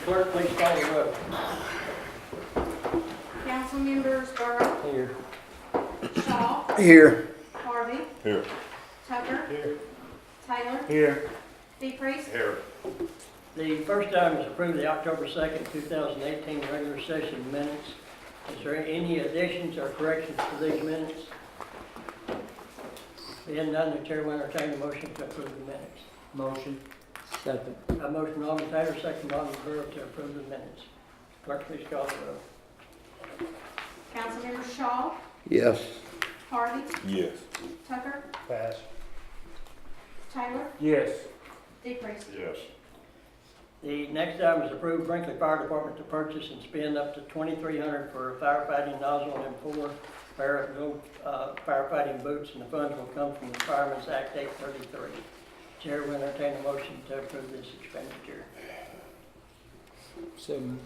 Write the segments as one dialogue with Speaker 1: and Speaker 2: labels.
Speaker 1: Clerk, please call the roll.
Speaker 2: Council members Burrow,
Speaker 1: Here.
Speaker 2: Shaw,
Speaker 3: Here.
Speaker 2: Harvey,
Speaker 4: Here.
Speaker 2: Tucker,
Speaker 4: Here.
Speaker 2: Taylor,
Speaker 3: Here.
Speaker 2: DePriest.
Speaker 4: Here.
Speaker 1: The first item is approve the October 2nd, 2018 regular session minutes. Is there any additions or corrections to these minutes? Being none, the chair will entertain a motion to approve the minutes.
Speaker 3: Motion. Second.
Speaker 1: A motion by Alderman Taylor, second by Alderman Burrow to approve the minutes. Clerk, please call the roll.
Speaker 2: Council members Shaw,
Speaker 3: Yes.
Speaker 2: Harvey,
Speaker 4: Yes.
Speaker 2: Tucker,
Speaker 3: Pass.
Speaker 2: Taylor,
Speaker 3: Yes.
Speaker 2: DePriest.
Speaker 4: Yes.
Speaker 1: The next item is approve Brinkley Fire Department to purchase and spend up to $2,300 for a firefighting nozzle and 4 pair of firefighting boots, and the funds will come from the Fireman's Act 833. Chair will entertain a motion to approve this expenditure.
Speaker 3: Second.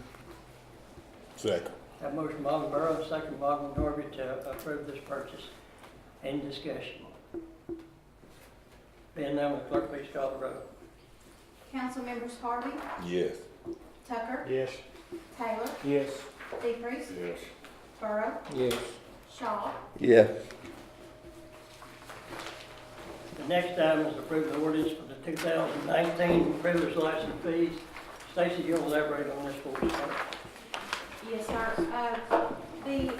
Speaker 4: Second.
Speaker 1: Have a motion by Alderman Burrow, second by Alderman Norby to approve this purchase. Any discussion? Being none, will the clerk please call the roll.
Speaker 2: Council members Harvey,
Speaker 4: Yes.
Speaker 2: Tucker,
Speaker 3: Yes.
Speaker 2: Taylor,
Speaker 3: Yes.
Speaker 2: DePriest,
Speaker 4: Yes.
Speaker 2: Burrow,
Speaker 3: Yes.
Speaker 2: Shaw,
Speaker 3: Yes.
Speaker 1: The next item is approve the ordinance for the 2019 privilege license fees. Stacy, you'll elaborate on this for us.
Speaker 2: Yes, sir. The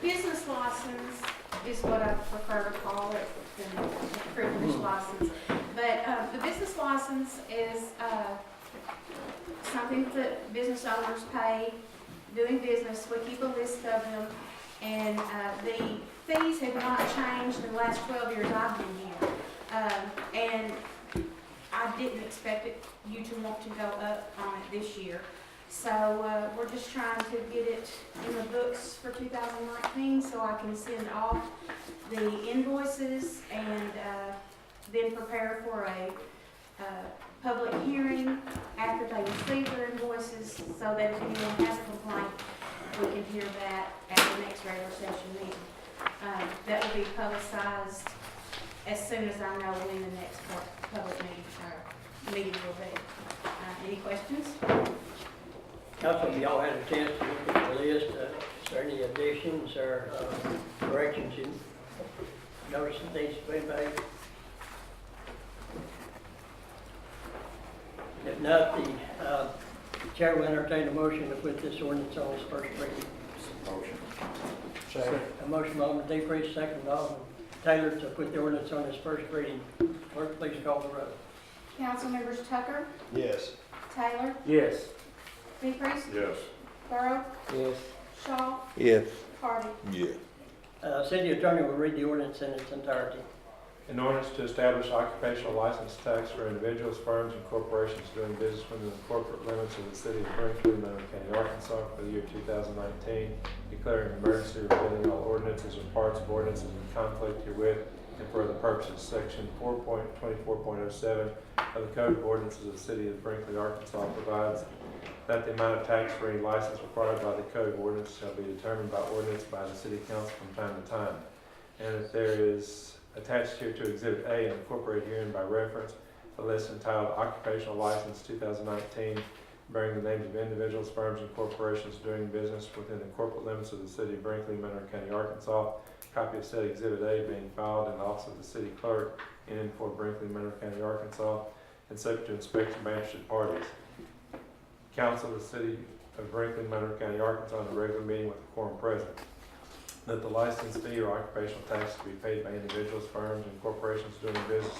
Speaker 2: business license is what I prefer to call it, than the privilege license. But the business license is something that business owners pay doing business. We keep a list of them, and the fees have not changed in the last 12 years I've been here. And I didn't expect you to want to go up on it this year. So we're just trying to get it in the books for 2019 so I can send off the invoices and then prepare for a public hearing after they receive their invoices, so that if anyone has a complaint, we can hear that at the next regular session meeting. That will be publicized as soon as I know when the next public meeting will be. Any questions?
Speaker 1: Council, you all had a chance to look at the list. Is there any additions or corrections you notice that needs to be made? If not, the chair will entertain a motion to put this ordinance on its first reading.
Speaker 4: Motion.
Speaker 3: Second.
Speaker 1: A motion by Alderman DePriest, second by Alderman Taylor to put the ordinance on its first reading. Clerk, please call the roll.
Speaker 2: Council members Tucker,
Speaker 3: Yes.
Speaker 2: Taylor,
Speaker 3: Yes.
Speaker 2: DePriest,
Speaker 4: Yes.
Speaker 2: Burrow,
Speaker 3: Yes.
Speaker 2: Shaw,
Speaker 3: Yes.
Speaker 2: Harvey.
Speaker 4: Yes.
Speaker 1: City Attorney will read the ordinance in its entirety.
Speaker 5: An ordinance to establish occupational license tax for individuals, firms, and corporations doing business within the corporate limits of the city of Brinkley, Monroe County, Arkansas for the year 2019, declaring an emergency, repealing all ordinances or parts of ordinances in conflict herewith, and for other purposes. Section 4.24.07 of the Code of Ordinances of the city of Brinkley, Arkansas provides that the amount of tax for any license required by the Code of Ordinances shall be determined by ordinance by the city council from time to time. And if there is attached here to Exhibit A and incorporated herein by reference, a list entitled Occupational License 2019, bearing the names of individuals, firms, and corporations doing business within the corporate limits of the city of Brinkley, Monroe County, Arkansas. Copy of said Exhibit A being filed in the office of the city clerk in and for Brinkley, Monroe County, Arkansas, and subject to inspection by interested parties. Council of the city of Brinkley, Monroe County, Arkansas, in a regular meeting with a quorum present. That the license fee or occupational tax to be paid by individuals, firms, and corporations doing business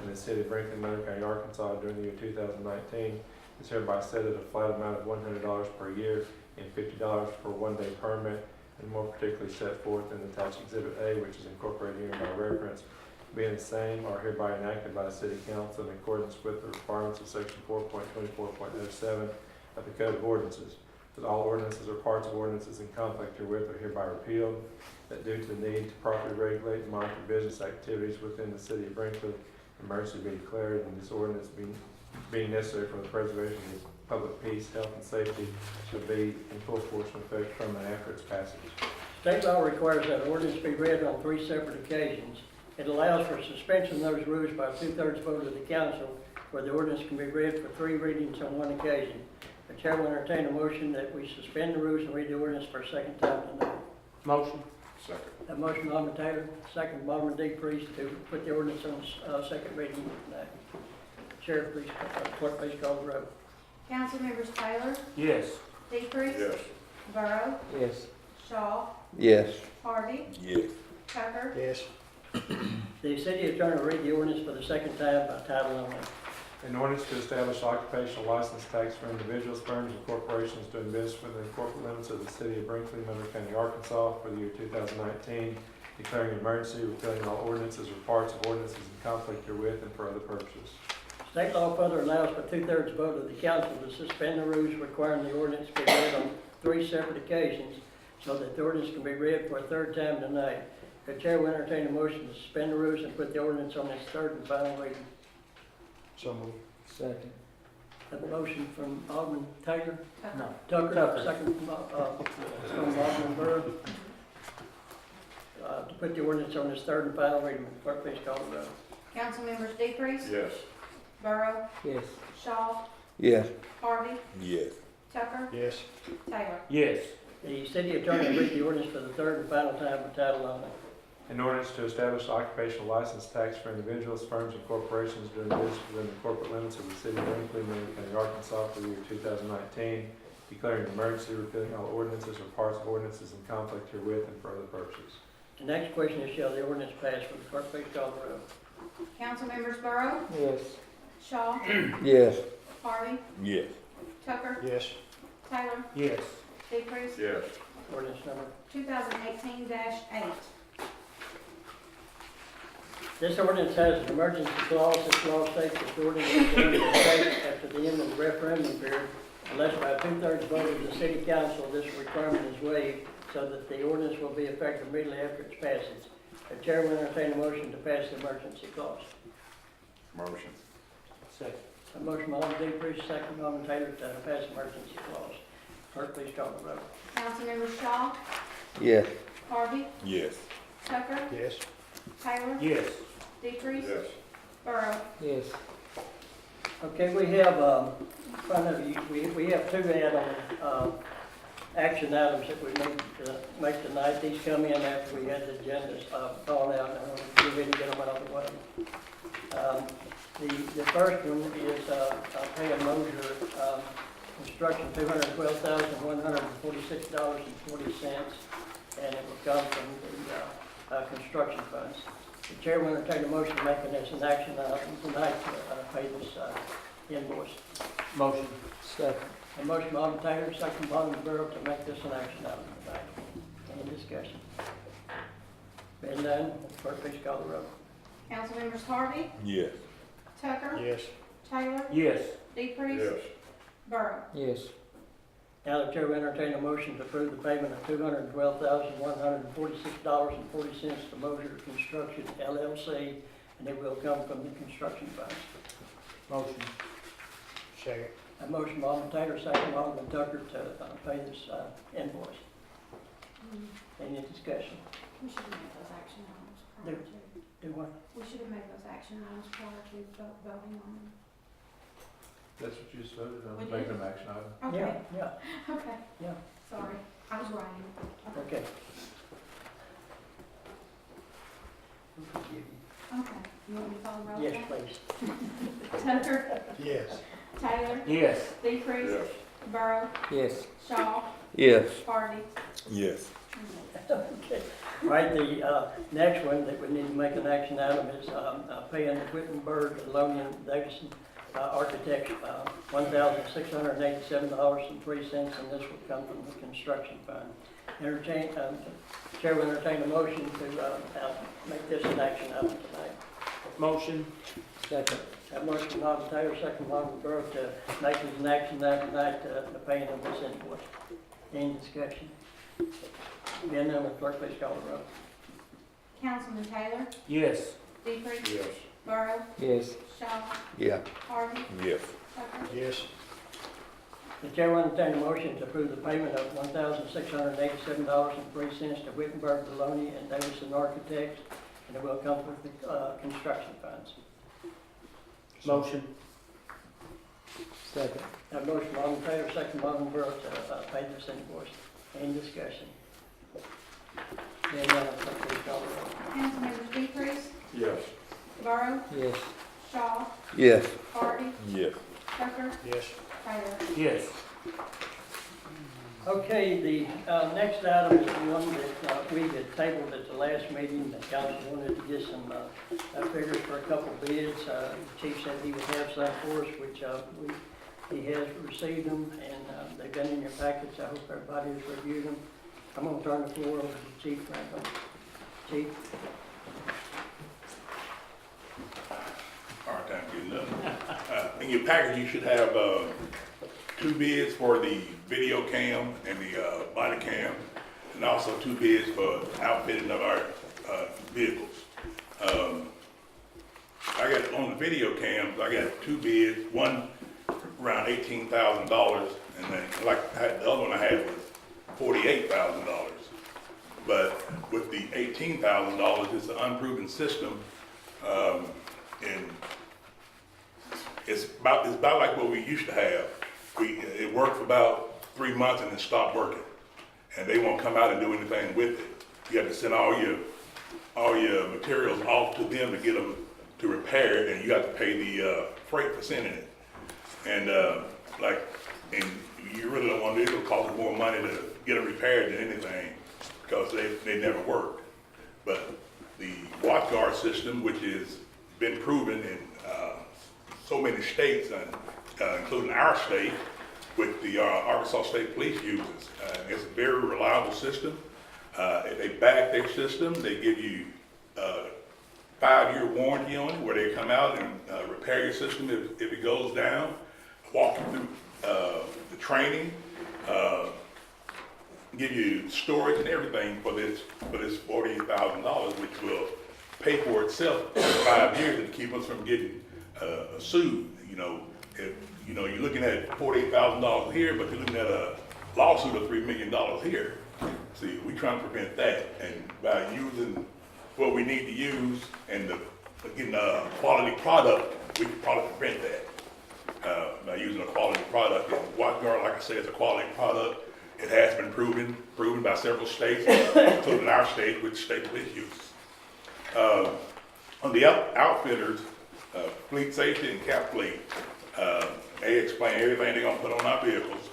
Speaker 5: in the city of Brinkley, Monroe County, Arkansas during the year 2019 is hereby set at a flat amount of $100 per year and $50 for a one-day permit, and more particularly set forth in the attached Exhibit A, which is incorporated here by reference, being the same are hereby enacted by the City Council in accordance with the requirements of Section 4.24.07 of the Code of Ordinances. That all ordinances or parts of ordinances in conflict herewith are hereby repealed, that due to the need to properly regulate and monitor business activities within the city of Brinkley, emergency be declared, and this ordinance being necessary for the preservation of public peace, health, and safety shall be in full force and effect from and after its passage.
Speaker 1: State law requires that ordinance be read on 3 separate occasions. It allows for suspension of those rules by a 2/3 vote of the council where the ordinance can be read for 3 readings on 1 occasion. The chair will entertain a motion that we suspend the rules and read the ordinance for a second time tonight.
Speaker 3: Motion.
Speaker 4: Second.
Speaker 1: A motion by Alderman Taylor, second by Alderman D. Priest to put the ordinance on second reading tonight. Chair, please, clerk, please call the roll.
Speaker 2: Councilmembers Taylor,
Speaker 3: Yes.
Speaker 2: D. Priest,
Speaker 4: Yes.
Speaker 2: Burrow,
Speaker 3: Yes.
Speaker 2: Shaw,
Speaker 3: Yes.
Speaker 2: Harvey,
Speaker 4: Yes.
Speaker 2: Tucker,
Speaker 3: Yes.
Speaker 1: The city attorney will read the ordinance for the second time by title only.
Speaker 5: An ordinance to establish occupational license tax for individuals, firms, and corporations doing business within the corporate limits of the city of Brinkley, Monroe County, Arkansas for the year 2019, declaring an emergency, repealing all ordinances or parts of ordinances in conflict herewith and for other purposes.
Speaker 1: State law further allows for 2/3 vote of the council to suspend the rules requiring the ordinance be read on 3 separate occasions so that the ordinance can be read for a 3rd time tonight. The chair will entertain a motion to suspend the rules and put the ordinance on its 3rd and final reading.
Speaker 3: So moved. Second.
Speaker 1: Have a motion from Alderman Taylor.
Speaker 3: No.
Speaker 1: Tucker. Second from Alderman Burr. To put the ordinance on its 3rd and final reading. Clerk, please call the roll.
Speaker 2: Councilmembers D. Priest,
Speaker 4: Yes.
Speaker 2: Burrow,
Speaker 3: Yes.
Speaker 2: Shaw,
Speaker 3: Yes.
Speaker 2: Harvey,
Speaker 4: Yes.
Speaker 2: Tucker,
Speaker 3: Yes.
Speaker 2: Taylor.
Speaker 3: Yes.
Speaker 1: The city attorney will read the ordinance for the 3rd and final time by title only.
Speaker 5: An ordinance to establish occupational license tax for individuals, firms, and corporations doing business within the corporate limits of the city of Brinkley, Monroe County, Arkansas for the year 2019, declaring an emergency, repealing all ordinances or parts of ordinances in conflict herewith and for other purposes.
Speaker 1: The next question is, shall the ordinance pass? Will the clerk please call the roll?
Speaker 2: Councilmembers Burrow,
Speaker 3: Yes.
Speaker 2: Shaw,
Speaker 3: Yes.
Speaker 2: Harvey,
Speaker 4: Yes.
Speaker 2: Tucker,
Speaker 3: Yes.
Speaker 2: Taylor,
Speaker 3: Yes.
Speaker 2: D. Priest,
Speaker 4: Yes.
Speaker 1: Ordinance number.
Speaker 2: 2018-8.
Speaker 1: This ordinance has an emergency clause. This law states that the ordinance is going to take after the end of the referendum period unless by a 2/3 vote of the city council this requirement is waived so that the ordinance will be effective immediately after its passage. The chair will entertain a motion to pass the emergency clause.
Speaker 4: Motion.
Speaker 3: Second.
Speaker 1: A motion by Alderman D. Priest, second by Alderman Taylor to pass the emergency clause. Clerk, please call the roll.
Speaker 2: Councilmembers Shaw,
Speaker 3: Yes.
Speaker 2: Harvey,
Speaker 4: Yes.
Speaker 2: Tucker,
Speaker 3: Yes.
Speaker 2: Taylor,
Speaker 3: Yes.
Speaker 2: D. Priest,
Speaker 4: Yes.
Speaker 2: Burrow.
Speaker 3: Yes.
Speaker 1: Okay, we have, in front of you, we have 2 add-on, action items that we need to make tonight. These come in after we had the agendas, called out, and I want to get them out of the way. The first one is, pay and Mosier, construction, $212,146.40, and it will come from the, construction funds. The chair will entertain a motion making this an action item tonight to pay this invoice.
Speaker 3: Motion. Second.
Speaker 1: A motion by Alderman Taylor, second by Alderman Burrow to make this an action item tonight. Any discussion? Being done, clerk please call the roll.
Speaker 2: Councilmembers Harvey,
Speaker 4: Yes.
Speaker 2: Tucker,
Speaker 3: Yes.
Speaker 2: Taylor,
Speaker 3: Yes.
Speaker 2: D. Priest,
Speaker 4: Yes.
Speaker 2: Burrow.
Speaker 3: Yes.
Speaker 1: Now the chair will entertain a motion to approve the payment of $212,146.40 to Mosier Construction LLC, and it will come from the construction funds.
Speaker 3: Motion. Second.
Speaker 1: A motion by Alderman Taylor, second by Alderman Tucker to pay this invoice. Any discussion?
Speaker 2: We should have made those action items prior to.
Speaker 1: Do what?
Speaker 2: We should have made those action items prior to voting on them.
Speaker 5: That's what you just voted
Speaker 2: We
Speaker 5: on,
Speaker 2: did.
Speaker 5: making an action item.
Speaker 2: Okay,
Speaker 1: Yeah,
Speaker 2: okay.
Speaker 1: Yeah.
Speaker 2: Sorry, I was writing.
Speaker 1: okay. We forgive you.
Speaker 2: Okay, you want me to call the roll?
Speaker 1: Yes,
Speaker 2: again?
Speaker 1: please.
Speaker 2: Tucker,
Speaker 3: Yes.
Speaker 2: Taylor,
Speaker 3: Yes.
Speaker 2: D. Priest,
Speaker 4: Yes.
Speaker 2: Burrow,
Speaker 3: Yes.
Speaker 2: Shaw,
Speaker 3: Yes.
Speaker 2: Harvey.
Speaker 4: Yes.
Speaker 1: Okay. All right, the next one that we need to make an action item is paying Wittenberg, Loney and Davidson Architects $1,687.03, and this will come from the construction fund. Chair will entertain a motion to make this an action item tonight.
Speaker 3: Motion. Second.
Speaker 1: That motion by Alderman Taylor, second by Alderman Burrow to make this an action item tonight, the paying of this invoice. Any discussion? Being none, will the clerk please call the roll.
Speaker 2: Councilman Taylor,
Speaker 3: Yes.
Speaker 2: D. Priest,
Speaker 4: Yes.
Speaker 2: Burrow,
Speaker 3: Yes.
Speaker 2: Shaw,
Speaker 3: Yeah.
Speaker 2: Harvey,
Speaker 4: Yes.
Speaker 2: Tucker.
Speaker 3: Yes.
Speaker 1: The chair will entertain a motion to approve the payment of $1,687.03 to Wittenberg, Deloney, and Davidson Architects, and it will come from the construction funds.
Speaker 3: Motion. Second.
Speaker 1: Have a motion by Alderman Taylor, second by Alderman Burrow to pay this invoice. Any discussion? Hearing none, please call the roll.
Speaker 2: Councilmembers Decrease,
Speaker 4: Yes.
Speaker 2: Burrow,
Speaker 3: Yes.
Speaker 2: Shaw,
Speaker 3: Yes.
Speaker 2: Harvey,
Speaker 4: Yes.
Speaker 2: Tucker,
Speaker 3: Yes.
Speaker 2: Taylor.
Speaker 3: Yes.
Speaker 1: Okay, the next item is one that we had tabled at the last meeting. The council wanted to get some figures for a couple of bids. The chief said he would have some for us, which he has received them, and they've been in your packets. I hope everybody has reviewed them. I'm going to turn the floor over to Chief Franklin. Chief?
Speaker 6: All right, time to get enough. In your package, you should have two bids for the video cam and the body cam, and also two bids for outfitting of our vehicles. I got on the video cams, I got two bids, one around $18,000, and then the other one I had was $48,000. But with the $18,000, it's an unproven system, and it's about like what we used to have. It worked for about 3 months and then stopped working, and they won't come out and do anything with it. You have to send all your materials off to them to get them to repair it, and you have to pay the freight for sending it. And and you really don't want to do it. It'll cost more money to get them repaired than anything, because they never worked. But the watch guard system, which has been proven in so many states, including our state, with the Arkansas State Police uses. It's a very reliable system. If they back their system, they give you a 5-year warranty on it, where they come out and repair your system if it goes down, walk you through the training, give you storage and everything for this $48,000, which will pay for itself for 5 years and keep us from getting sued. If you're looking at $48,000 here, but you're looking at a lawsuit of $3 million here. See, we're trying to prevent that, and by using what we need to use and getting a quality product, we can probably prevent that. By using a quality product, and WatchGuard, like I said, is a quality product. It has been proven by several states, including our state, which state police use. On the outfitters, fleet safety and cap fleet, they explain everything they're gonna put on our vehicles.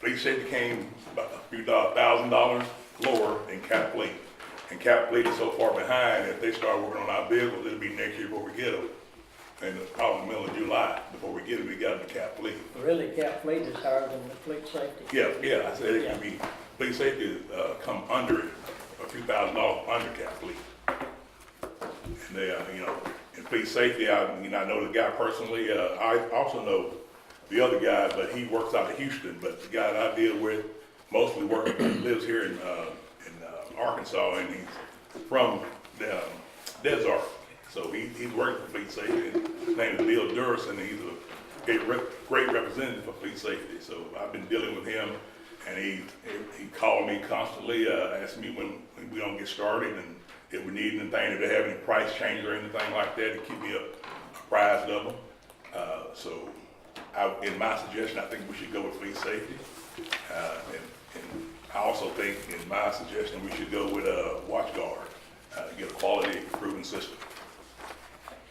Speaker 6: Fleet safety came about a few $1,000 lower than cap fleet. And cap fleet is so far behind, if they start working on our vehicles, it'll be next year before we get them. And it's probably the middle of July before we get them, we got them to cap fleet.
Speaker 1: Really, cap fleet is higher than the fleet safety.
Speaker 6: Yeah, I said it can be, fleet safety come under it, a few $1,000s under cap fleet. And they, in fleet safety, I know the guy personally. I also know the other guy, but he works out of Houston. But the guy that I deal with mostly lives here in Arkansas, and he's from Desert. So he's working for fleet safety. His name is Bill Durst, and he's a great representative for fleet safety. So I've been dealing with him, and he called me constantly, asking me when we don't get started, and if we need anything, if they have any price change or anything like that, to keep me apprised of them. So in my suggestion, I think we should go with fleet safety. And I also think, in my suggestion, we should go with WatchGuard, get a quality proven system.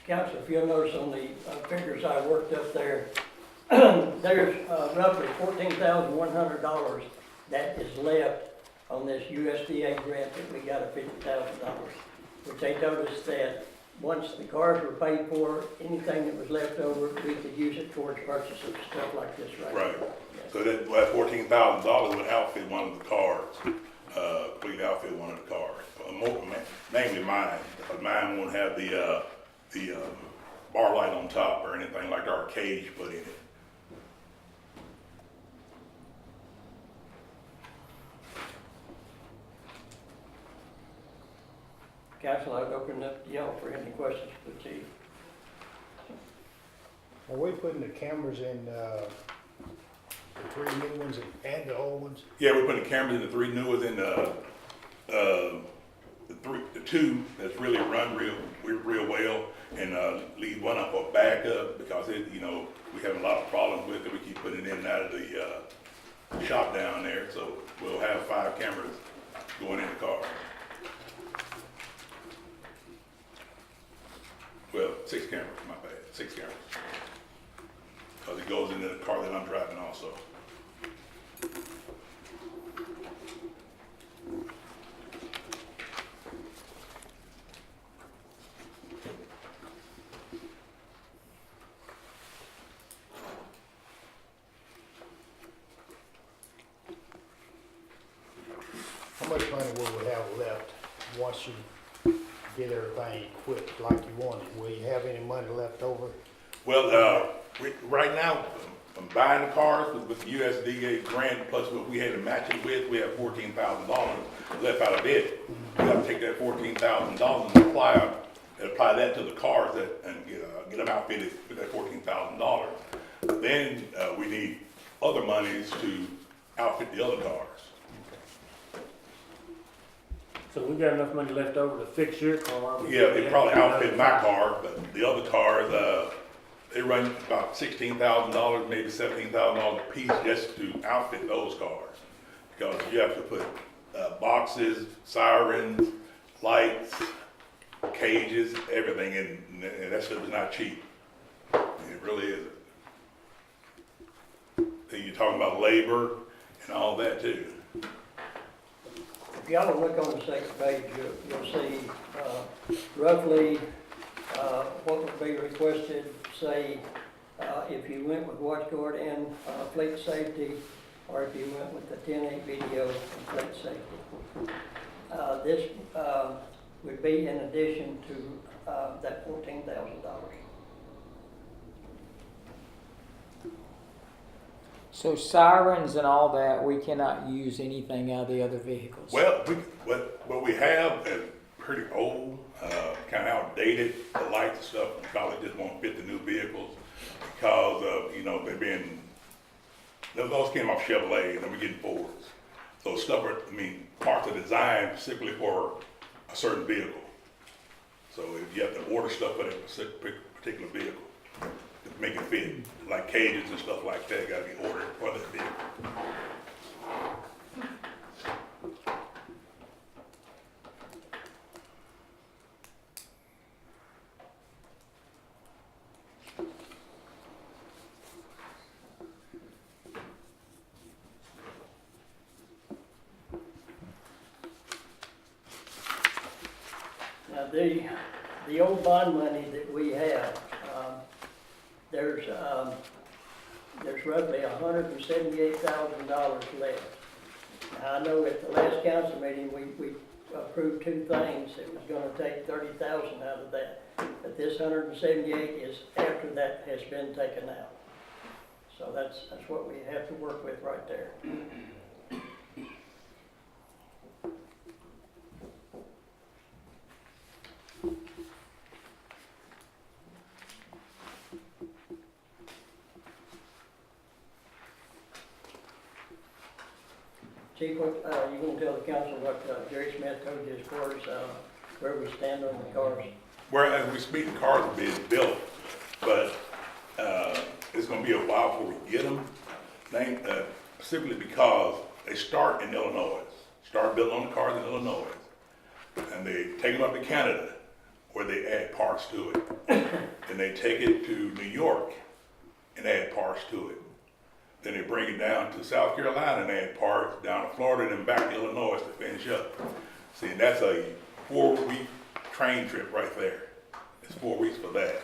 Speaker 1: Council, if you'll notice on the figures I worked up there, there's roughly $14,100 that is left on this USDA grant that we got of $50,000, which they told us that once the cars were paid for, anything that was left over, we could use it towards purchase of stuff like this
Speaker 6: Right.
Speaker 1: Yes.
Speaker 6: So that $14,000 would outfit one of the cars, complete outfit one of the cars, mainly mine. But mine won't have the bar light on top or anything like our cage put in it.
Speaker 1: Council, I'd open it up to y'all for any questions for the chief.
Speaker 7: Are we putting the cameras in the 3 new ones and the old ones?
Speaker 6: Yeah, we're putting cameras in the 3 new ones, and the 2 that's really run real well, and leave one up for back backup because it, you know, we have a lot of problems with it. We keep putting it in and out of the shop down there. So we'll have 5 cameras going in the car. Well, 6 cameras, my bad, 6 cameras. Because it goes into the car that I'm driving also.
Speaker 7: How much money will we have left once you get everything equipped like you want it? Will you have any money left over?
Speaker 6: Well, right now, I'm buying the cars with the USDA grant plus what we had to match it with. We have $14,000 left out of it. We have to take that $14,000 and apply that to the cars and get them outfitted with that $14,000. Then we need other monies to outfit the other cars.
Speaker 3: So we got enough money left over to fix your car?
Speaker 6: Yeah, they probably outfit my car, but the other cars, they run about $16,000, maybe $17,000 a piece just to outfit those cars. Because you have to put boxes, sirens, lights, cages, everything in, and that stuff is not cheap. It really isn't. Then you're talking about labor and all that too.
Speaker 1: If y'all will look on the second page, you'll see roughly what would be requested, say, if you went with watch guard and fleet safety, or if you went with the 10-8 video and fleet safety. This would be in addition to that $14,000.
Speaker 8: So sirens and all that, we cannot use anything out of the other vehicles?
Speaker 6: Well, what we have is pretty old, kind of outdated. The lights and stuff probably just won't fit the new vehicles because of, you know, they've been, those came off Chevrolet and we're getting Fords. So stuff are, I mean, parts are designed specifically for a certain vehicle. So if you have to order stuff for that particular vehicle to make it fit, like cages and stuff like that, gotta be ordered for that vehicle.
Speaker 1: Now, the old bond money that we have, there's roughly $178,000 left. Now, I know at the last council meeting, we approved 2 things. It was gonna take $30,000 out of that. But this 178 is after that has been taken out. So that's what we have to work with right there. Chief, what, you gonna tell the council what Jerry Smith told you as far as where we stand on the cars?
Speaker 6: Whereas we speak, the cars are being built, but it's gonna be a while before we get them. Simply because they start in Illinois, start building on the cars in Illinois, and they take them up to Canada, where they add parts to it. Then they take it to New York and add parts to it. Then they bring it down to South Carolina and add parts, down to Florida and then back to Illinois to finish up. See, and that's a 4-week train trip right there. It's 4 weeks for that.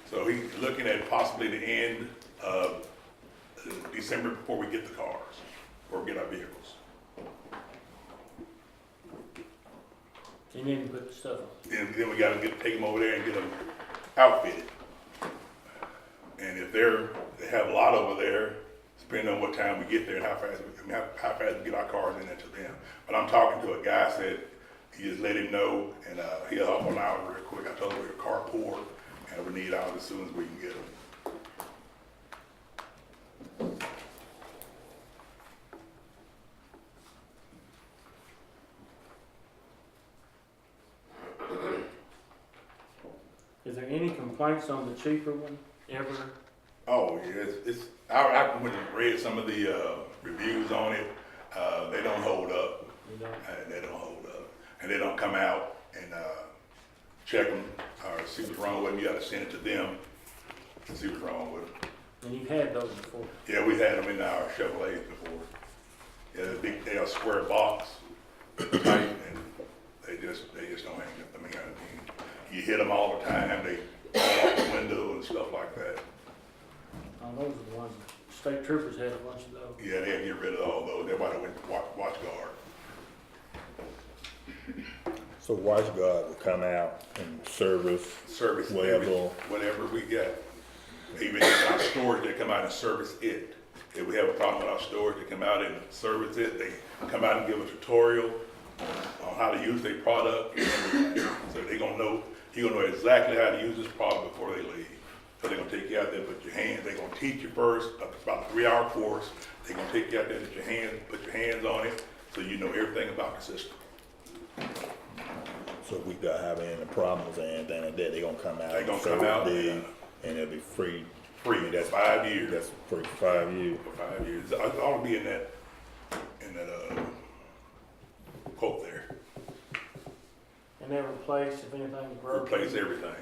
Speaker 6: So he's looking at possibly the end of December before we get the cars, or get our vehicles.
Speaker 3: So you need to put the stuff on.
Speaker 6: Then we gotta take them over there and get them outfitted. And if they have a lot over there, depending on what time we get there and how fast we get our cars in there to them. But I'm talking to a guy said he just let him know, and he'll help on ours real quick. I told him we're carpool and we need ours as soon as we can get them.
Speaker 3: Is there any complaint complaints on the cheaper one ever?
Speaker 6: Oh, yeah, I went and read some of the, reviews on it, they don't hold up.
Speaker 3: You know?
Speaker 6: They don't hold up, and they don't come out and, check them, or see what's wrong with them, you gotta send it to them and see what's wrong with them.
Speaker 3: And you've had those before.
Speaker 6: Yeah, we had them in our Chevrolets before. Yeah, they're a square box, tight, and they just don't hang up. I mean, you hit them all the time, they fall out the window and stuff like that.
Speaker 3: Those are the ones, state troopers had a bunch of those.
Speaker 6: Yeah, they'll get rid of all those, everybody went to watch guard.
Speaker 4: So Watch Guard will come out and service whatever.
Speaker 6: Whatever we get. Even in our storage, they come out and service it. If we have a problem with our storage, they come out and service it. They come out and give a tutorial on how to use their product. So you're gonna know exactly how to use this product before they leave. So they're gonna take you out there, they're gonna teach you first, about a 3-hour course. They're gonna take you out there, put your hands on it, so you know everything about the system.
Speaker 4: So if we got having any problems or anything like that, they gonna come out.
Speaker 6: They gonna
Speaker 4: and
Speaker 6: come
Speaker 4: service
Speaker 6: out,
Speaker 4: it, and it'll be free.
Speaker 6: Free, that's 5 years.
Speaker 4: That's free for 5 years.
Speaker 6: For 5 years. It ought to be in that quote there.
Speaker 3: And they replace if anything's broken.
Speaker 6: Replace everything.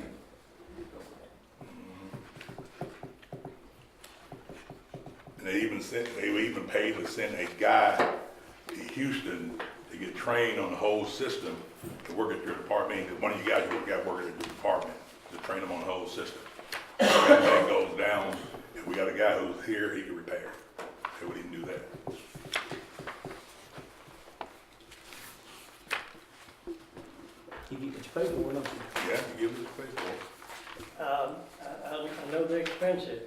Speaker 6: And they were even paid to send a guy to Houston to get trained on the whole system to work at your department. One of you guys got working at your department to train them on the whole system. If everything goes down, and we got a guy who's here, he can repair. They would even do that.
Speaker 3: You get what you pay for, don't you?
Speaker 6: Yeah, you give us a pay for it.
Speaker 1: I know they're expensive,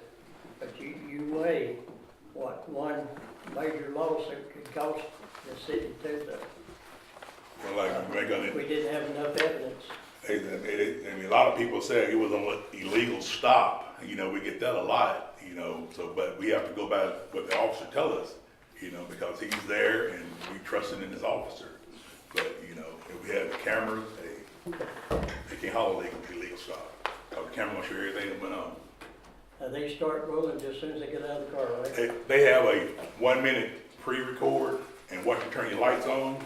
Speaker 1: but you weigh what one major lawsuit could cost the city to
Speaker 6: Well, like, we're gonna.
Speaker 1: if we didn't have enough evidence.
Speaker 6: I mean, a lot of people say it was an illegal stop. You know, we get that a lot, you know, but we have to go by what the officer tell us, you know, because he's there and we trusted in his officer. But, you know, if we have the cameras, they can't haul illegal stop. Because the camera will show everything that went on.
Speaker 1: They start rolling just as soon as they get out of the car, right?
Speaker 6: They have a 1-minute pre-record, and once you turn your lights on,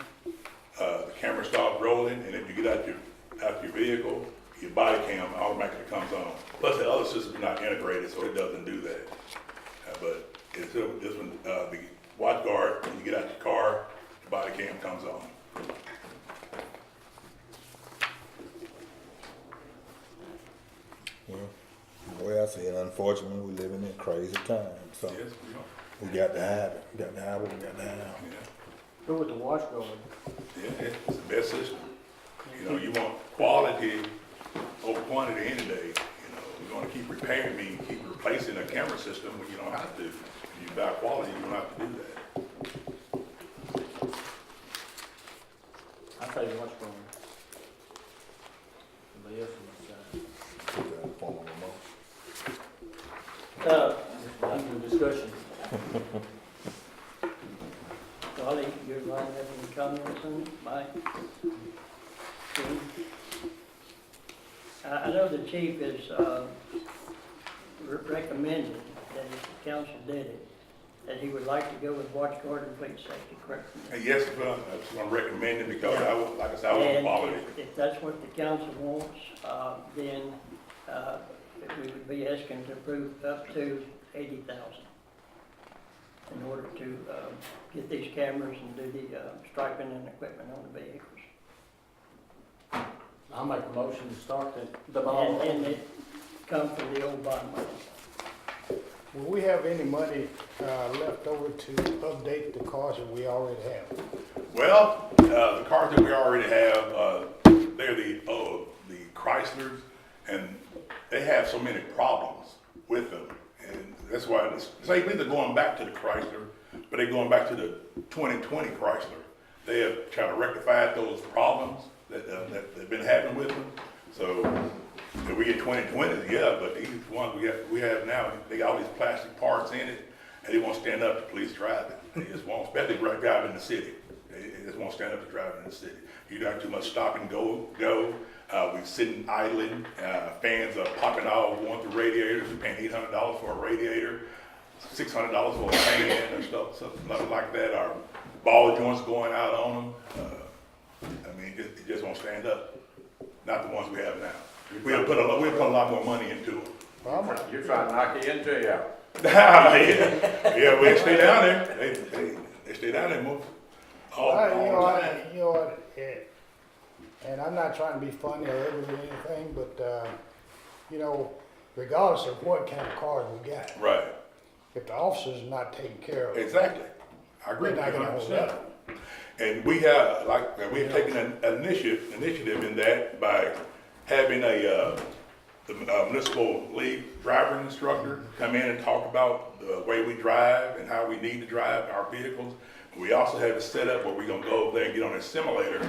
Speaker 6: the camera stops rolling, and if you get out your vehicle, your body cam automatically comes on. Plus, the other system is not integrated, so it doesn't do that. But this one, the watch guard, when you get out your car, the body cam comes on.
Speaker 4: Well, the way I see it, unfortunately, we live in crazy times. So
Speaker 6: Yes, we are.
Speaker 4: we got to have it. We got to have what we got to have.
Speaker 6: Yeah.
Speaker 3: Who with the watch guard?
Speaker 6: Yeah, it's the best system. You know, you want quality over quantity any day. You know, you want to keep repairing keep replacing a camera system when you don't have to. If you buy quality, you don't have to do that.
Speaker 3: I tell you watch guard. Somebody else on
Speaker 4: Put that in the form of a motion.
Speaker 3: the side. Discussion.
Speaker 1: Charlie, you'd like to have any comments on it? Mike? Steve? I know the chief is recommended that if the council did it, that he would like to go with watch guard and fleet safety, correct?
Speaker 6: And yes, that's what I'm recommending because like I said, I want
Speaker 1: And
Speaker 6: quality.
Speaker 1: if that's what the council wants, then we would be asking to approve up to $80,000 in order to get these cameras and do the striping and equipment on the vehicles.
Speaker 3: I'll make a motion to start the ball.
Speaker 1: And it come from the old bond money.
Speaker 7: Will we have any money left over to update the cars that we already have?
Speaker 6: Well, the cars that we already have, they're the Chryslers, and they have so many problems with them. And that's why it's either going back to the Chrysler, but they're going back to the 2020 Chrysler. They have tried to rectify those problems that have been happening with them. So if we get 2020s, yeah, but these ones we have now, they got all these plastic parts in it, and they won't stand up to police driving. They just won't, especially driving in the city. They just won't stand up to driving in the city. You got too much stop and go. We sitting idling, fans are popping off, going through radiators, we're paying $800 for a radiator, $600 for a fan and stuff like that. Our ball joints going out on them. I mean, it just won't stand up. Not the ones we have now. We'll put a lot more money into them.
Speaker 9: You're trying to knock the NJ out.
Speaker 6: Yeah, we stay down there. They stay down there more. All the time.
Speaker 7: You know what, and I'm not trying to be funny or anything, but, you know, regardless of what kind of cars we got,
Speaker 6: Right,
Speaker 7: if the officers are not taking care of it,
Speaker 6: exactly. I agree
Speaker 7: they're
Speaker 6: with you
Speaker 7: not gonna hold
Speaker 6: 100%.
Speaker 7: up.
Speaker 6: And we have, we've taken an initiative in that by having the municipal league driver instructor come in and talk about the way we drive and how we need to drive our vehicles. We also have it set up where we're gonna go over there and get on a simulator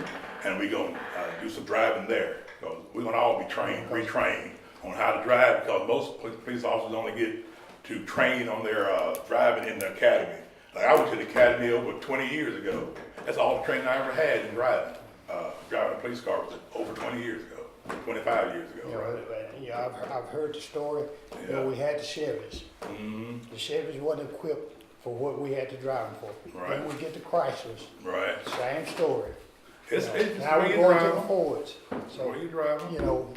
Speaker 6: and we're gonna do some driving there. So we're gonna all be retrained on how to drive, because most police officers only get to train on their driving in the academy. Like I went to the academy over 20 years ago. That's all the training I ever had in driving. Driving a police car was over 20 years ago, 25 years ago.
Speaker 7: You know,
Speaker 6: Right?
Speaker 7: yeah, I've heard the story. You know, we had the Chevys.
Speaker 6: Mm-hmm.
Speaker 7: The Chevys wasn't equipped for what we had to drive them for.
Speaker 6: Right.
Speaker 7: Then we get the Chryslers,
Speaker 6: Right.
Speaker 7: same story.
Speaker 6: It's
Speaker 7: Now
Speaker 6: where
Speaker 7: we're
Speaker 6: you
Speaker 7: going to the
Speaker 6: drive.
Speaker 7: Fords. So,
Speaker 6: Where you driving?
Speaker 7: you know,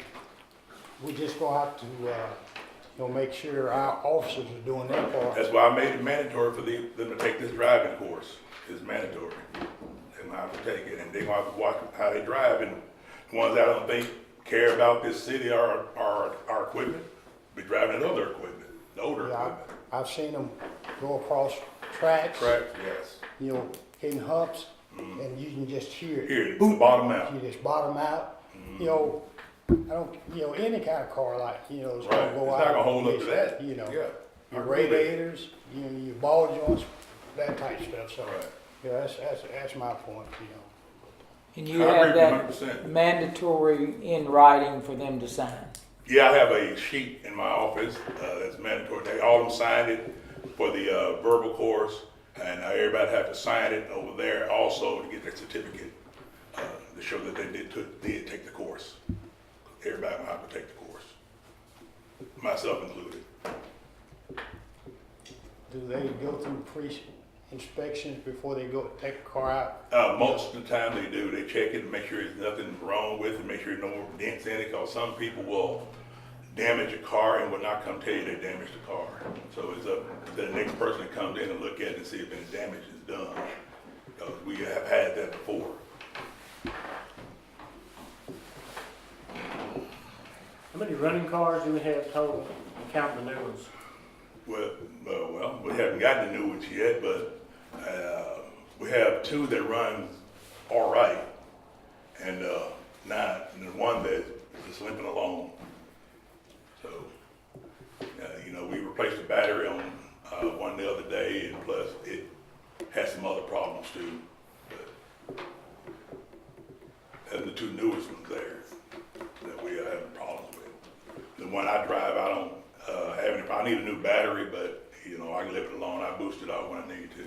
Speaker 7: we just gonna have to, you know, make sure our officers are doing their part.
Speaker 6: That's why I made it mandatory for them to take this driving course. It's mandatory. They're gonna have to take it, and they're gonna have to watch how they drive. And the ones I don't think care about this city or our equipment, be driving other equipment, the older
Speaker 7: Yeah,
Speaker 6: equipment.
Speaker 7: I've seen them go across tracks,
Speaker 6: Correct, yes.
Speaker 7: you know, hitting humps, and you can just hear it.
Speaker 6: Here, the bottom out.
Speaker 7: You just bottom out. You know, I don't, you know, any kind of car like, you know, it's
Speaker 6: Right,
Speaker 7: gonna
Speaker 6: it's
Speaker 7: go
Speaker 6: not
Speaker 7: out.
Speaker 6: gonna hold up
Speaker 7: and
Speaker 6: to
Speaker 7: get,
Speaker 6: that.
Speaker 7: You know,
Speaker 6: Yeah. I
Speaker 7: your
Speaker 6: agree with you.
Speaker 7: radiators, you know, your ball joints, that type of stuff. So,
Speaker 6: Right.
Speaker 7: yeah, that's my point, you know.
Speaker 8: And you
Speaker 6: I
Speaker 8: have
Speaker 6: agree
Speaker 8: that
Speaker 6: 100%.
Speaker 8: mandatory in writing for them to sign.
Speaker 6: Yeah, I have a sheet in my office that's mandatory. They all of them signed it for the verbal course, and everybody have to sign it over there also to get their certificate to show that they did take the course. Everybody will have to take the course, myself included.
Speaker 7: Do they go through pre-inspections before they go take a car out?
Speaker 6: Most of the time they do. They check it and make sure there's nothing wrong with it, make sure there's no dents in it, because some people will damage a car and will not come tell you they damaged the car. So it's up to the next person that comes in and look at it and see if any damage is done. Because we have had that before.
Speaker 3: How many running cars do we have total, counting the new ones?
Speaker 6: Well, we haven't gotten the new ones yet, but we have two that run all right, and the one that is limping along. So, you know, we replaced the battery on one the other day, and plus it has some other problems too. But and the two newest ones there that we are having problems with. The one I drive, I don't have any. I need a new battery, but you know, I can leave it alone. I boost it off when I need to.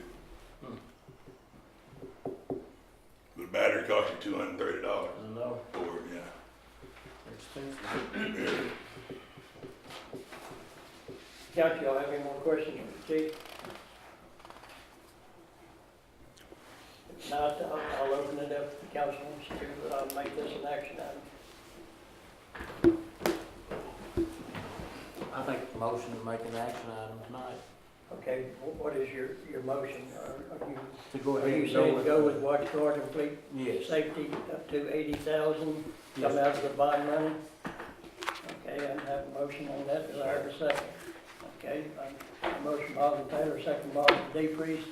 Speaker 6: The battery costs you $230
Speaker 3: I know,
Speaker 6: for it, yeah.
Speaker 3: they're expensive.
Speaker 6: Very.
Speaker 1: Council, y'all have any more questions for the chief? If not, I'll open it up to the council to make this an action item.
Speaker 3: I think the motion to make an action item tonight.
Speaker 1: Okay, what is your motion?
Speaker 3: To go
Speaker 1: Are
Speaker 3: ahead
Speaker 1: you
Speaker 3: and go
Speaker 1: saying
Speaker 3: with.
Speaker 1: go with watch guard and fleet
Speaker 3: Yes.
Speaker 1: safety up to 80,000,
Speaker 3: Yes.
Speaker 1: come out of the bond money? Okay, I have a motion on that, do I have a second? Okay, a motion Bob and Taylor, second Bob and DePriest,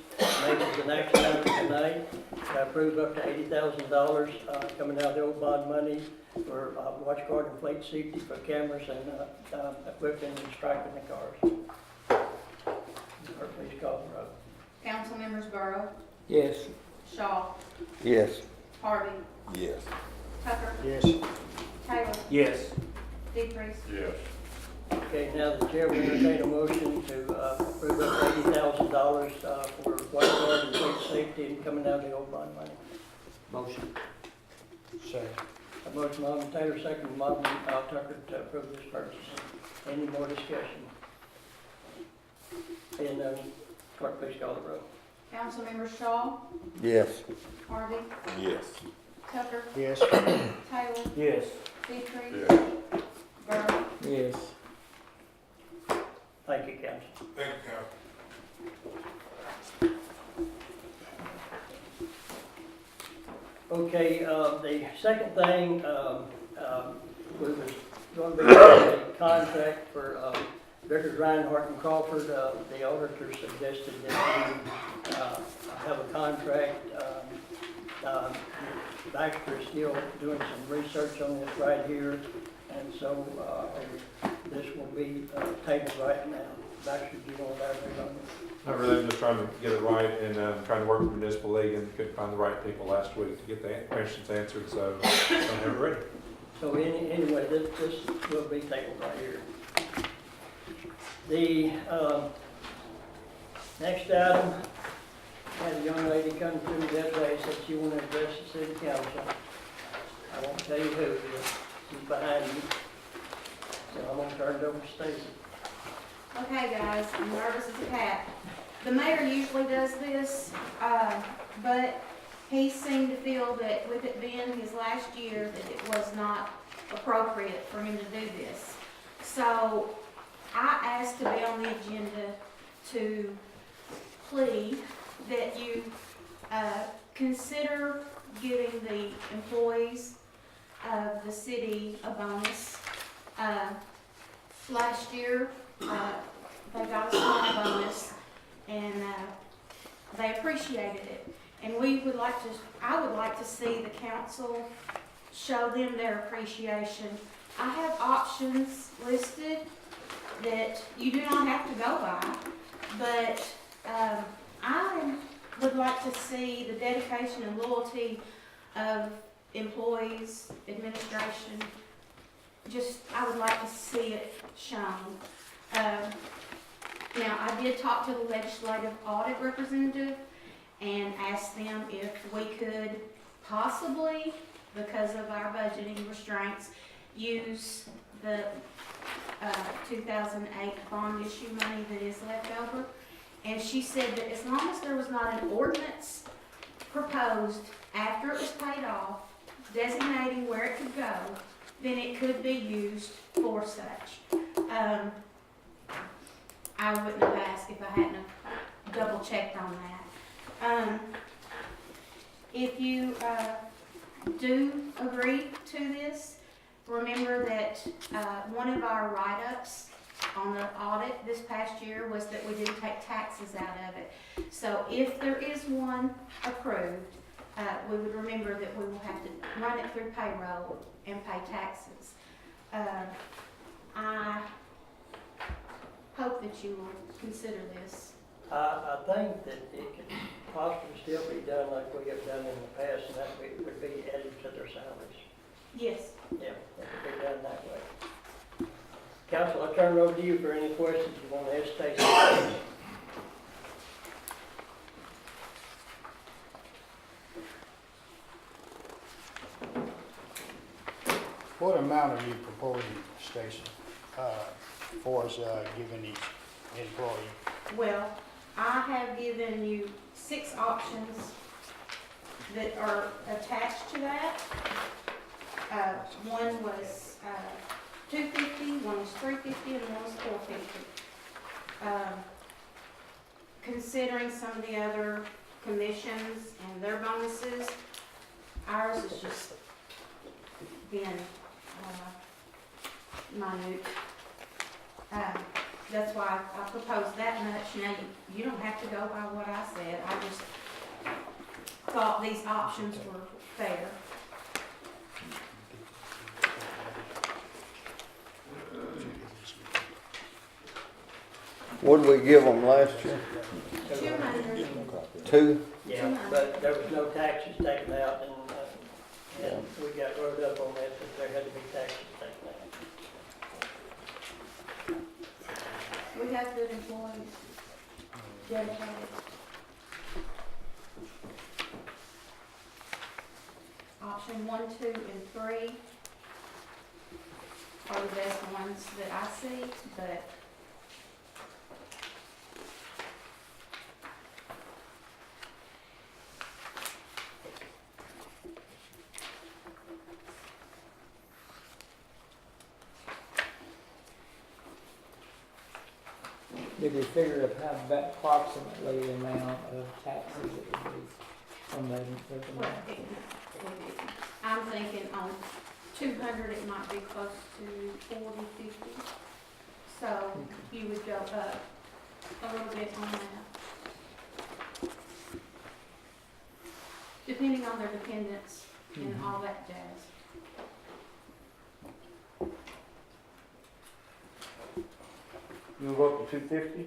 Speaker 1: make it an action item tonight, to approve up to $80,000, coming out of the old bond money for, watch guard and fleet safety for cameras and, equipping and striking the cars. Or please call the roll.
Speaker 2: Council members Burrow,
Speaker 8: Yes.
Speaker 2: Shaw,
Speaker 4: Yes.
Speaker 2: Harvey,
Speaker 4: Yes.
Speaker 2: Tucker,
Speaker 7: Yes.
Speaker 2: Taylor,
Speaker 3: Yes.
Speaker 2: DePriest.
Speaker 9: Yes.
Speaker 1: Okay, now the chair will entertain a motion to approve up $80,000 for watch guard and fleet safety and coming out of the old bond money.
Speaker 3: Motion.
Speaker 7: Second.
Speaker 1: A motion by Alderman Taylor, second by Alderman Tucker to approve this purchase. Any more discussion? Seeing none, clerk, please call the roll.
Speaker 2: Councilmember Shaw,
Speaker 4: Yes.
Speaker 2: Harvey,
Speaker 4: Yes.
Speaker 2: Tucker,
Speaker 7: Yes,
Speaker 2: Taylor,
Speaker 3: Yes.
Speaker 2: Petrie,
Speaker 4: Yes.
Speaker 2: Burr.
Speaker 8: Yes.
Speaker 1: Thank you, council.
Speaker 6: Thank you, Council.
Speaker 1: Okay, the second thing, we was going to be doing a contract for, Vickers, Reinhardt, and Crawford. The auditor suggested that we, have a contract. Baxter is still doing some research on this right here, and so, this will be, tabled right now. Baxter, do you want to elaborate on this?
Speaker 5: Not really, I'm just trying to get it right and trying to work with the municipal league and couldn't find the right people last week to get the questions answered, so I have it ready.
Speaker 1: So anyway, this will be tabled right here. The next item, had a young lady come through that day, said she wanted to address the city council. I won't tell you who, but she's behind me. So I'm gonna turn it over to Stacy.
Speaker 2: Okay, guys, I'm nervous as a cat. The mayor usually does this, but he seemed to feel that with it being his last year, that it was not appropriate for him to do this. So I asked to be on the agenda to plead that you consider giving the employees of the city a bonus. Last year, they got a small bonus, and they appreciated it. And I would like to see the council show them their appreciation. I have options listed that you do not have to go by, but I would like to see the dedication and loyalty of employees, administration. I would like to see it shown. Now, I did talk to the legislative audit representative and asked them if we could possibly, because of our budgeting restraints, use the 2008 bond issue money that is left over. And she said that as long as there was not an ordinance proposed after it was paid off, designating where it could go, then it could be used for such. I wouldn't have asked if I hadn't double checked on that. If you do agree to this, remember that one of our write-ups on the audit this past year was that we didn't take taxes out of it. So if there is one approved, we would remember that we will have to run it through payroll and pay taxes. I hope that you will consider this.
Speaker 1: I think that it can possibly still be done like we have done in the past, and that would be added to their salaries.
Speaker 2: Yes.
Speaker 1: Yeah, that could be done that way. Council, I'll turn it over to you for any questions you want to ask Stacy.
Speaker 7: what amount are you proposing, Stacy, for us giving each employee?
Speaker 2: Well, I have given you 6 options that are attached to that. One was $250, one was $350, and one was $450. Considering some of the other commissions and their bonuses, ours has just been minute. That's why I proposed that much. Now, you don't have to go by what I said. I just thought these options were fair.
Speaker 10: What did we give them last year?
Speaker 2: 200.
Speaker 10: 2?
Speaker 1: Yeah, but there was no taxes taken out, and we got wrote up on that there had to be taxes taken out.
Speaker 2: We have good employees, dedicated. Option 1, 2, and 3 are the best ones that I see, but
Speaker 8: Did we figure out how about approximately the amount of taxes it would be from the
Speaker 2: well, I'm thinking on 200, it might be close to 40, 50. So you would go up a little bit on that. Depending on their dependents and all that jazz.
Speaker 3: You go up to 250?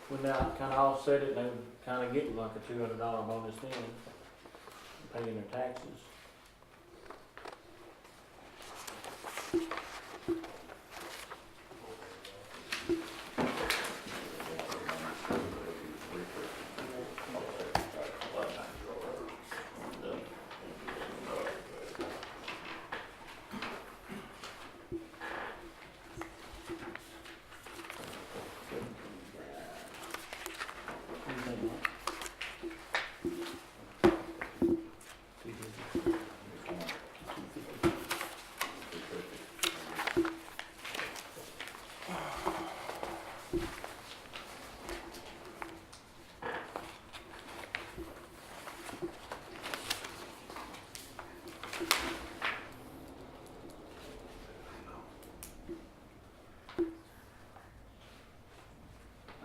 Speaker 3: Would that kinda offset it, they would kinda get like a $200 bonus then, paying their taxes.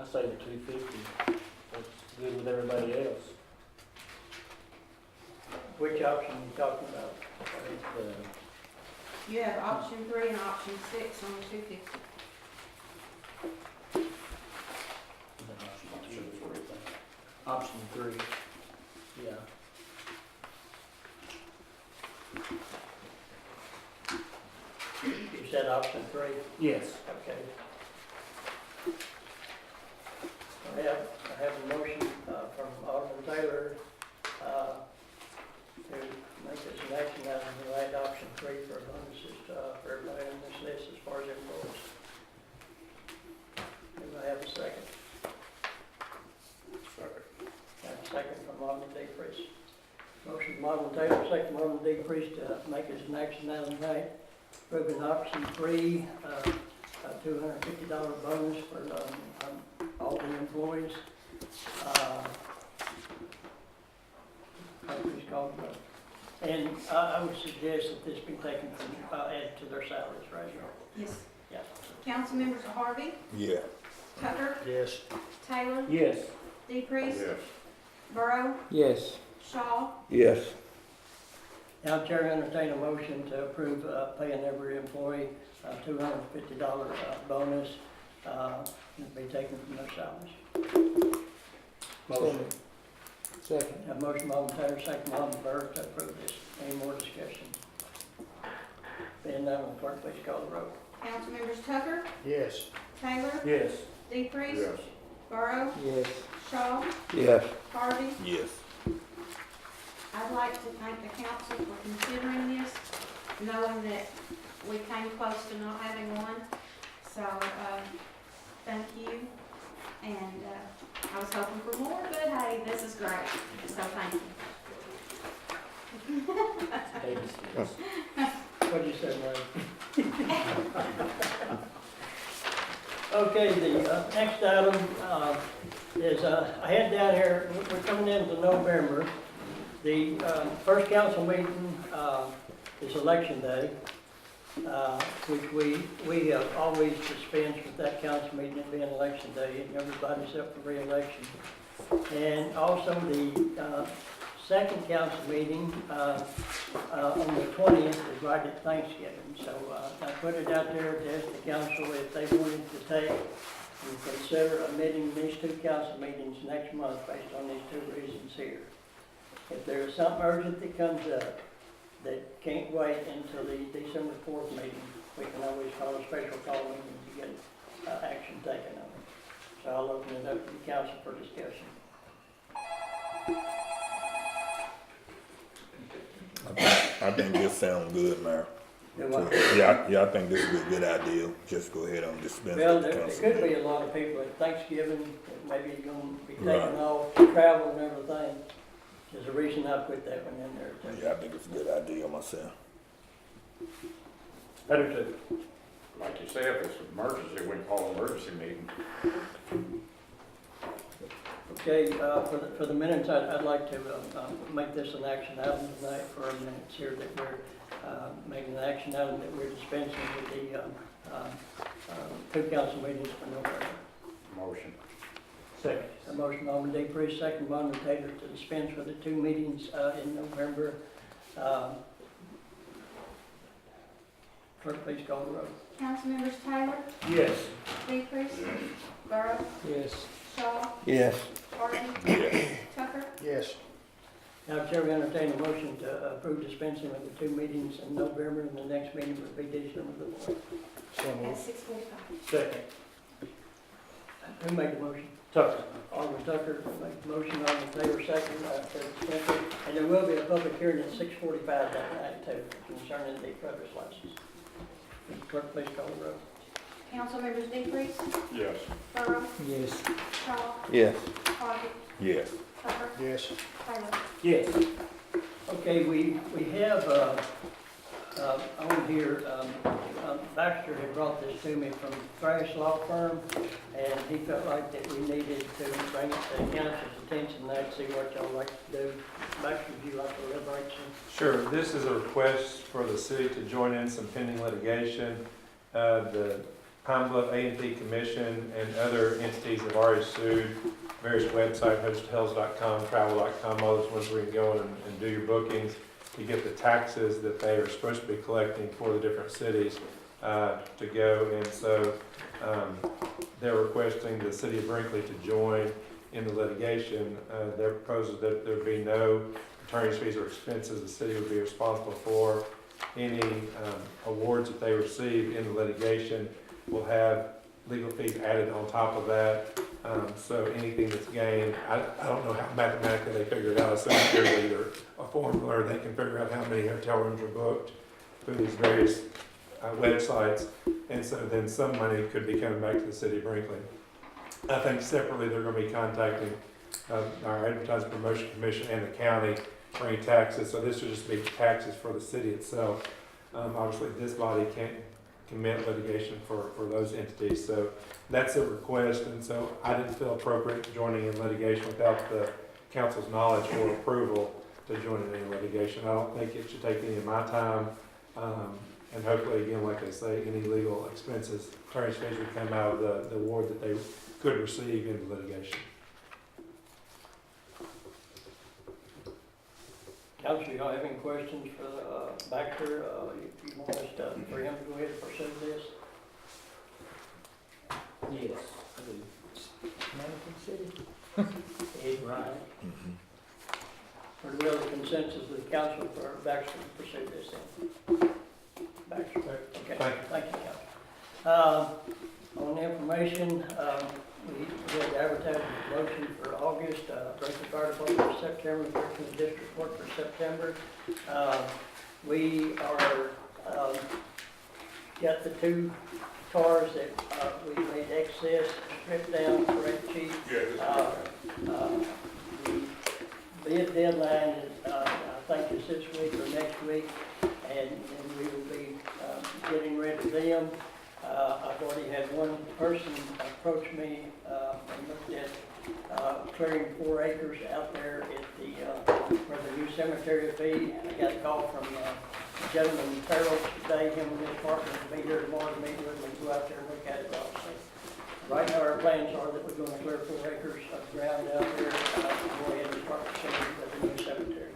Speaker 3: I say the 250. That's good with everybody else.
Speaker 1: Which option are you talking about?
Speaker 2: You have option 3 and option 6 on the 250.
Speaker 3: Option 3. Yeah.
Speaker 1: You said option 3?
Speaker 3: Yes.
Speaker 1: Okay. I have a motion from Alderman Taylor to make this an action item to add option 3 for bonuses for everybody on this list as far as employees. Do I have a second? Have a second from Alderman DePriest. Motion from Alderman Taylor, second from Alderman DePriest to make this an action item tonight. Approving option 3, a $250 bonus for all the employees. Company's called, and I would suggest that this be taken from, added to their salaries, right?
Speaker 2: Yes.
Speaker 1: Yeah.
Speaker 2: Council members Harvey,
Speaker 4: Yeah.
Speaker 2: Tucker,
Speaker 7: Yes.
Speaker 2: Taylor,
Speaker 3: Yes.
Speaker 2: DePriest, Burrow,
Speaker 8: Yes.
Speaker 2: Shaw,
Speaker 10: Yes.
Speaker 1: Now, Chair, entertain a motion to approve paying every employee a $250 bonus to be taken from their salaries.
Speaker 3: Motion.
Speaker 8: Second.
Speaker 1: Have a motion by Alderman Taylor, second by Alderman Byrd to approve this. Any more discussion? Being none, will the clerk please call the roll.
Speaker 2: Council members Tucker,
Speaker 7: Yes.
Speaker 2: Taylor,
Speaker 3: Yes.
Speaker 2: DePriest, Burrow,
Speaker 8: Yes.
Speaker 2: Shaw,
Speaker 10: Yes.
Speaker 2: Harvey.
Speaker 4: Yes.
Speaker 2: I'd like to thank the council for considering this, knowing that we came close to not having one. So, thank you. And, I was hoping for more, but hey, this is great. So thank you.
Speaker 1: What'd you say, Mike? Okay, the next item is, I had down here, we're coming into November. The first council meeting is election day, which we have always dispensed with that council meeting being election day, and everybody's up for re-election. And also the second council meeting on the 20th is right at Thanksgiving. So I put it out there to ask the council if they wanted to take and consider omitting these two council meetings next month based on these two reasons here. If there is something urgent that comes up that can't wait until the December 4th meeting, we can always call a special call meeting to get action taken on it. So I'll open it up to the council for discussion.
Speaker 4: I think this sounds good, Mayor.
Speaker 1: Do what?
Speaker 4: Yeah, I think this would be a good idea. Just go ahead and dispense
Speaker 1: Well,
Speaker 4: with the
Speaker 1: there
Speaker 4: council.
Speaker 1: could be a lot of people at Thanksgiving that maybe gonna be taking
Speaker 4: Right.
Speaker 1: off, travel and everything. There's a reason I put that one in there too.
Speaker 4: Yeah, I think it's a good idea myself.
Speaker 3: I do too.
Speaker 9: Like you said, if it's an emergency, we can call an emergency meeting.
Speaker 1: Okay, for the minutes, I'd like to make this an action item tonight for our minutes here, that we're making an action item that we're dispensing with the 2 council meetings for November.
Speaker 9: Motion.
Speaker 3: Second.
Speaker 1: A motion by Alderman Dupree, second by Alderman Taylor to dispense with the 2 meetings in November. Clerk, please call the roll.
Speaker 2: Councilmembers Taylor,
Speaker 3: Yes.
Speaker 2: Dupree, Burrow,
Speaker 8: Yes.
Speaker 2: Shaw,
Speaker 10: Yes.
Speaker 2: Harvey,
Speaker 4: Yes.
Speaker 2: Tucker.
Speaker 7: Yes.
Speaker 1: Now, Chair, we entertain a motion to approve dispensing with the 2 meetings in November, and the next meeting would be December the 4th.
Speaker 3: So
Speaker 2: At
Speaker 3: moved.
Speaker 2: 6:45.
Speaker 3: Second.
Speaker 1: Who made the motion?
Speaker 3: Tucker.
Speaker 1: Alderman Tucker made the motion, Alderman Taylor second, to dispense it. And there will be a public hearing at 6:45 that night too, concerning the driver's license. Clerk, please call the roll.
Speaker 2: Councilmembers Dupree,
Speaker 9: Yes.
Speaker 2: Burrow,
Speaker 8: Yes.
Speaker 2: Shaw,
Speaker 10: Yes.
Speaker 2: Harvey,
Speaker 4: Yes.
Speaker 2: Tucker,
Speaker 7: Yes.
Speaker 2: Taylor.
Speaker 3: Yes.
Speaker 1: Okay, we have, on here, Baxter had brought this to me from Thrash Law Firm, and he felt like that we needed to bring it to council's attention tonight, see what y'all like to do. Baxter, would you like to elaborate some?
Speaker 5: Sure, this is a request for the city to join in some pending litigation. The Pine Bluff A&P Commission and other entities have already sued various websites, hotels.com, travel.com, all those ones where you can go in and do your bookings to get the taxes that they are supposed to be collecting for the different cities to go. And so they're requesting the city of Brinkley to join in the litigation. Their proposal is that there be no attorney's fees or expenses the city would be responsible for. Any awards that they receive in the litigation will have legal fees added on top of that. So anything that's gained, I don't know how mathematically they figure it out. I assume there's either a formula or they can figure out how many hotel rooms are booked through these various websites. And so then some money could be coming back to the city of Brinkley. I think separately they're going to be contacting our Advertising Promotion Commission and the county for any taxes. So this would just be taxes for the city itself. Obviously, this body can't commit litigation for those entities. So that's a request, and so I didn't feel appropriate joining in litigation without the council's knowledge or approval to join in any litigation. I don't think it should take any of my time, and hopefully, again, like I say, any legal expenses, attorney's fees would come out of the award that they could receive in the litigation.
Speaker 1: Council, y'all have any questions for Baxter? If you want us to, for him to go ahead and pursue this?
Speaker 8: Yes. I do. Manatee City?
Speaker 1: Right.
Speaker 4: Mhm.
Speaker 1: Or will the consensus of the council for Baxter to pursue this then? Baxter, okay, thank you, council. On the information, we had advertised a motion for August, Brinkley Fire Department for September, Brinkley District Court for September. We are, got the 2 cars that we made excess, stripped down, correct, chief?
Speaker 6: Yeah.
Speaker 1: The bid deadline is, I think it's this week or next week, and then we will be getting rid of them. I've already had one person approach me and looked at clearing 4 acres out there at the where the new cemetery will be. I got a call from gentleman Farrell today, him and his partner will be here tomorrow to meet with me, go out there and look at it also. Right now, our plans are that we're going to clear 4 acres of ground out there, go ahead and start proceeding with the new cemetery.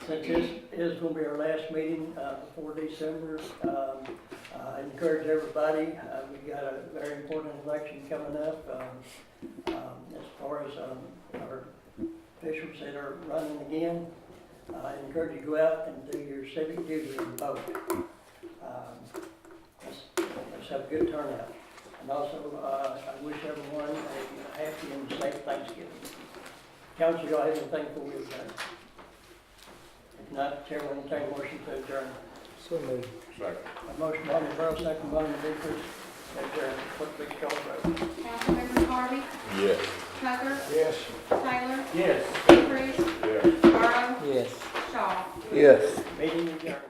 Speaker 1: Since this is going to be our last meeting before December, I encourage everybody, we've got a very important election coming up. As far as our officials that are running again, I encourage you to go out and do your civic duty and vote. Let's have a good turnout. And also, I wish everyone a happy and safe Thanksgiving. Council, y'all have anything before we adjourn? If not, Chair will entertain a motion to adjourn.
Speaker 8: So moved.
Speaker 9: Second.
Speaker 1: A motion by Ms. Burrow, second by Ms. Vickers, adjourn. Clerk, please call the roll.
Speaker 2: Councilmember Harvey,
Speaker 4: Yes.
Speaker 2: Tucker,
Speaker 7: Yes.
Speaker 2: Taylor,
Speaker 3: Yes.
Speaker 2: Goodrich,
Speaker 9: Yeah.
Speaker 2: Burrow,
Speaker 8: Yes.
Speaker 2: Shaw.
Speaker 10: Yes.
Speaker 1: Meeting adjourned.